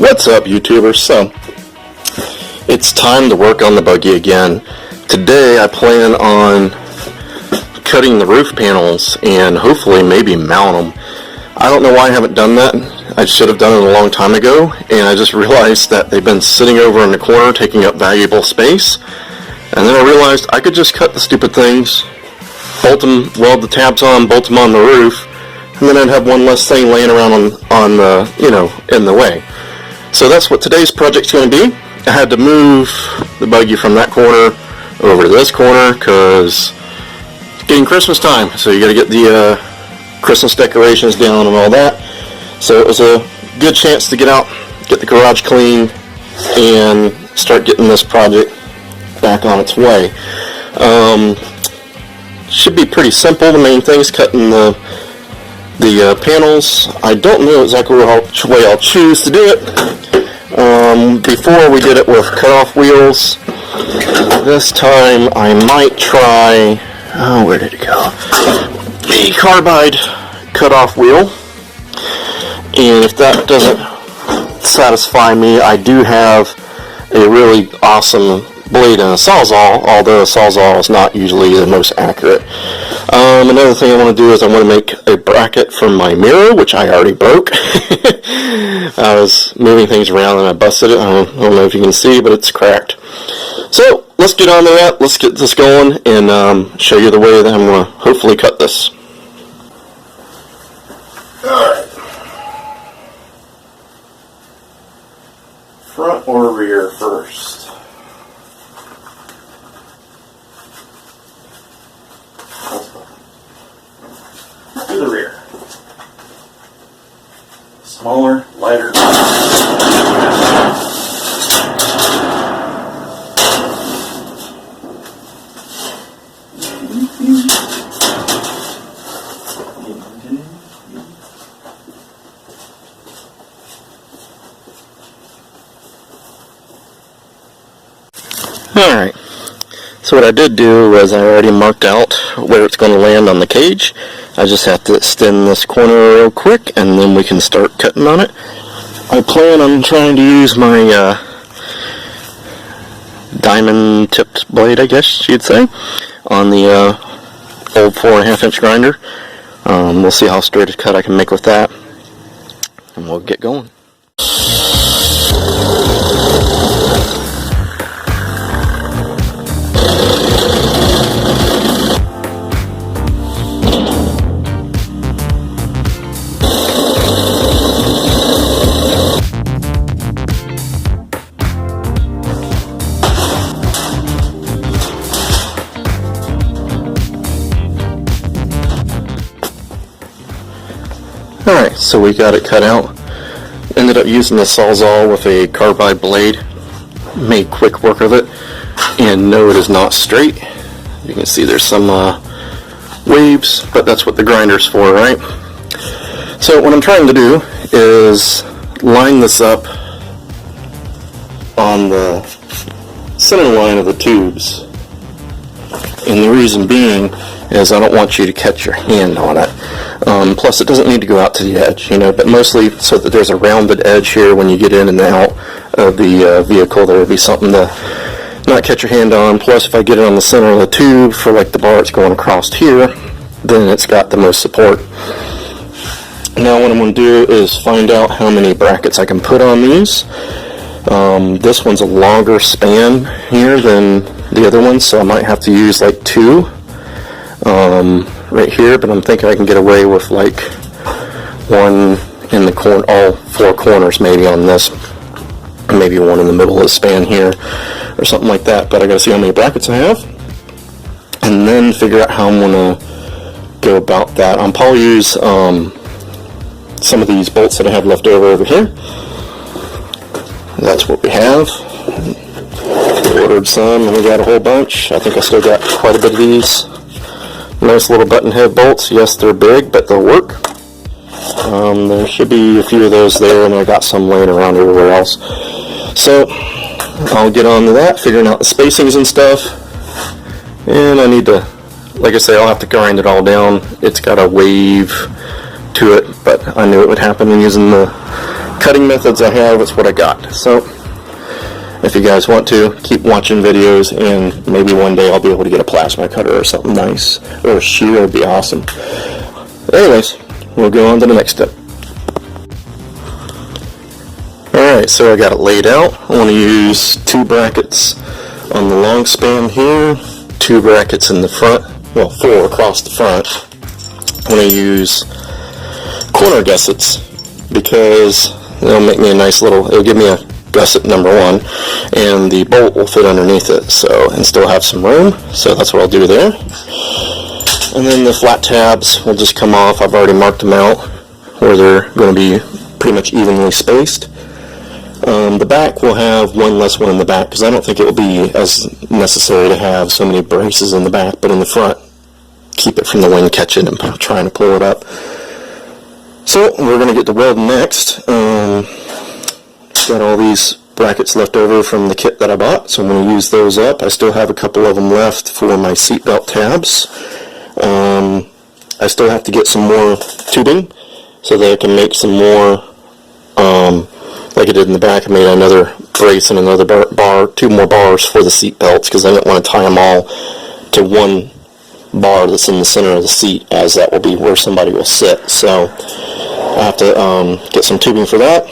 What's up, YouTubers? So, it's time to work on the buggy again. Today I plan on cutting the roof panels and hopefully maybe mount them. I don't know why I haven't done that. I should have done it a long time ago, and I just realized that they've been sitting over in the corner taking up valuable space. And then I realized I could just cut the stupid things, bolt them, weld the tabs on, bolt them on the roof, and then I'd have one less thing laying around on in the way. So that's what today's project's going to be. I had to move the buggy from that corner over to this corner because it's getting Christmas time, so you got to get the Christmas decorations down and all that. So it was a good chance to get out, get the garage clean, and start getting this project back on its way. Should be pretty simple. The main thing is cutting the panels. I don't know exactly which way I'll choose to do it. Before we did it with cut-off wheels. This time I might try, where did it go? The carbide cut-off wheel. And if that doesn't satisfy me, I do have a really awesome blade and a sawzall, although a sawzall is not usually the most accurate. Another thing I want to do is I want to make a bracket for my mirror, which I already broke. I was moving things around and I busted it. I don't know if you can see, but it's cracked. So let's get on to that. Let's get this going and show you the way that I'm going to hopefully cut this. Alright. Front or rear first? To the rear. Smaller, lighter. Alright, so what I did do was I already marked out where it's going to land on the cage. I just have to extend this corner real quick and then we can start cutting on it. I plan on trying to use my diamond tipped blade, I guess you'd say, on the old 4.5 inch grinder. We'll see how straight a cut I can make with that, and we'll get going. Alright, so we got it cut out. Ended up using the sawzall with a carbide blade. Made quick work of it. And no, it is not straight. You can see there's some waves, but that's what the grinder's for, right? So what I'm trying to do is line this up on the center line of the tubes. And the reason being is I don't want you to catch your hand on it. Plus it doesn't need to go out to the edge, but mostly so that there's a rounded edge here when you get in and out of the vehicle. There would be something to not catch your hand on. Plus if I get it on the center of the tube for like the bar that's going across here, then it's got the most support. Now what I'm going to do is find out how many brackets I can put on these. This one's a longer span here than the other one, so I might have to use like 2 right here, but I'm thinking I can get away with like 1 in the corner, all 4 corners maybe on this, maybe 1 in the middle of the span here or something like that. But I gotta see how many brackets I have and then figure out how I'm gonna go about that. I'll probably use some of these bolts that I have left over here. That's what we have. Ordered some and we got a whole bunch. I think I still got quite a bit of these. Nice little button head bolts. Yes, they're big, but they'll work. There should be a few of those there, and I got some laying around everywhere else. So I'll get on to that, figuring out the spacings and stuff. And I need to, like I say, I'll have to grind it all down. It's got a wave to it, but I knew it would happen using the cutting methods I have, it's what I got. So if you guys want to, keep watching videos, and maybe one day I'll be able to get a plasma cutter or something nice, or a shear would be awesome. Anyways, we'll go on to the next step. Alright, so I got it laid out. I want to use 2 brackets on the long span here, 2 brackets in the front, well, 4 across the front. I want to use corner gussets because it'll make me a nice little, it'll give me a gusset number 1, and the bolt will fit underneath it, so, and still have some room, so that's what I'll do there. And then the flat tabs will just come off. I've already marked them out where they're going to be pretty much evenly spaced. The back will have one less one in the back because I don't think it will be as necessary to have so many braces in the back, but in the front, keep it from the wind catching and trying to pull it up. So we're going to get to welding next. Got all these brackets left over from the kit that I bought, so I'm going to use those up. I still have a couple of them left for my seatbelt tabs. I still have to get some more tubing so that I can make some more, like I did in the back. I made another brace and another bar, 2 more bars for the seat belts because I didn't want to tie them all to one bar that's in the center of the seat, as that will be where somebody will sit. So I have to get some tubing for that,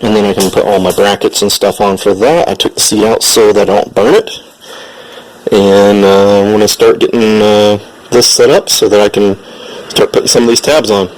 and then I can put all my brackets and stuff on for that. I took the seat out so that I don't burn it, and I'm going to start getting this set up so that I can start putting some of these tabs on.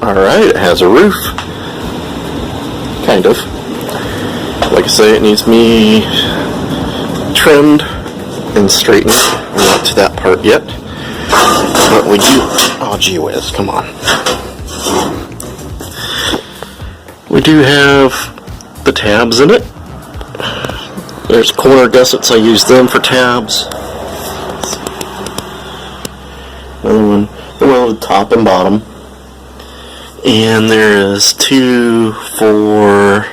Alright, it has a roof. Kind of. Like I say, it needs me trimmed and straightened. We're not to that part yet. But we do... Oh, gee whiz, come on. We do have the tabs in it. There's corner gussets. I use them for tabs. Another one, the welded top and bottom. And there is 2, 4,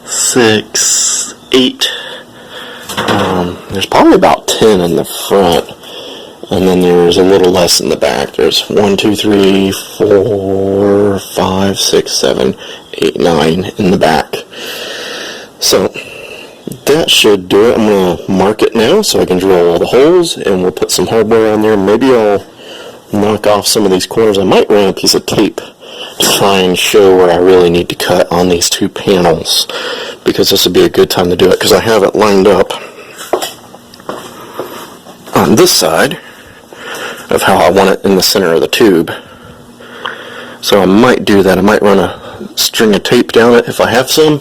6, 8. There's probably about 10 in the front. And then there's a little less in the back. There's 1, 2, 3, 4, 5, 6, 7, 8, 9 in the back. So that should do it. I'm going to mark it now so I can drill all the holes, and we'll put some hardware on there. Maybe I'll knock off some of these corners. I might run a piece of tape to try and show where I really need to cut on these 2 panels, because this would be a good time to do it, because I have it lined up on this side of how I want it in the center of the tube. So I might do that. I might run a string of tape down it if I have some,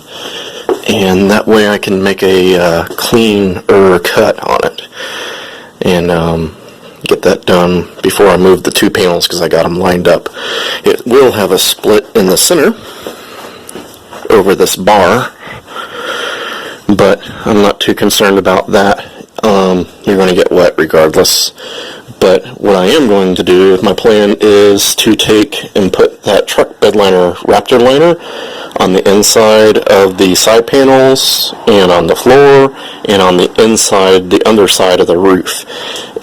and that way I can make a cleaner cut on it, and get that done before I move the 2 panels, because I got them lined up. It will have a split in the center over this bar, but I'm not too concerned about that. You're going to get wet regardless. But what I am going to do, my plan is to take and put that truck bed liner, Raptor liner, on the inside of the side panels, and on the floor, and on the inside, the underside of the roof.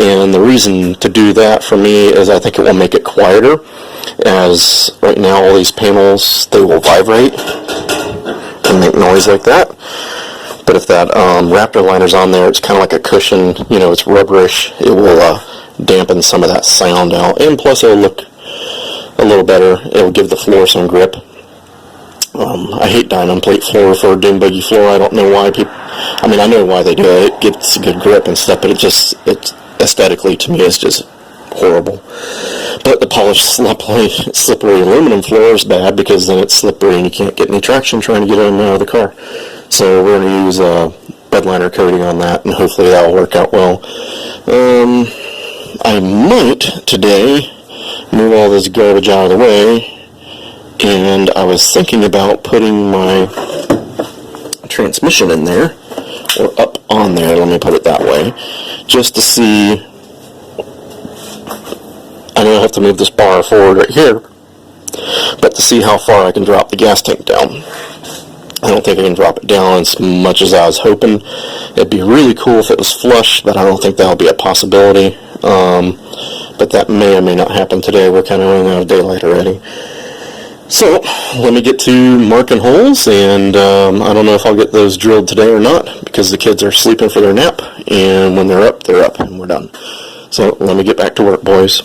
And the reason to do that for me is I think it will make it quieter, as right now all these panels, they will vibrate and make noise like that. But if that Raptor liner's on there, it's kind of like a cushion, it's rubberish. It will dampen some of that sound out, and plus it'll look a little better. It'll give the floor some grip. I hate diamond plate floor for a dune buggy floor. I don't know why people, I know why they do it. It gets good grip and stuff, but it's aesthetically, to me, it's just horrible. But the polished slippery aluminum floor is bad, because then it's slippery and you can't get any traction trying to get in and out of the car. So we're going to use bed liner coating on that, and hopefully that will work out well. I might today move all this garbage out of the way, and I was thinking about putting my transmission in there, or up on there, let me put it that way, just to see. I know I have to move this bar forward right here, but to see how far I can drop the gas tank down. I don't think I can drop it down as much as I was hoping. It'd be really cool if it was flush, but I don't think that'll be a possibility. But that may or may not happen today. We're kind of running out of daylight already. So let me get to marking holes, and I don't know if I'll get those drilled today or not, because the kids are sleeping for their nap, and when they're up, and we're done. So let me get back to work, boys.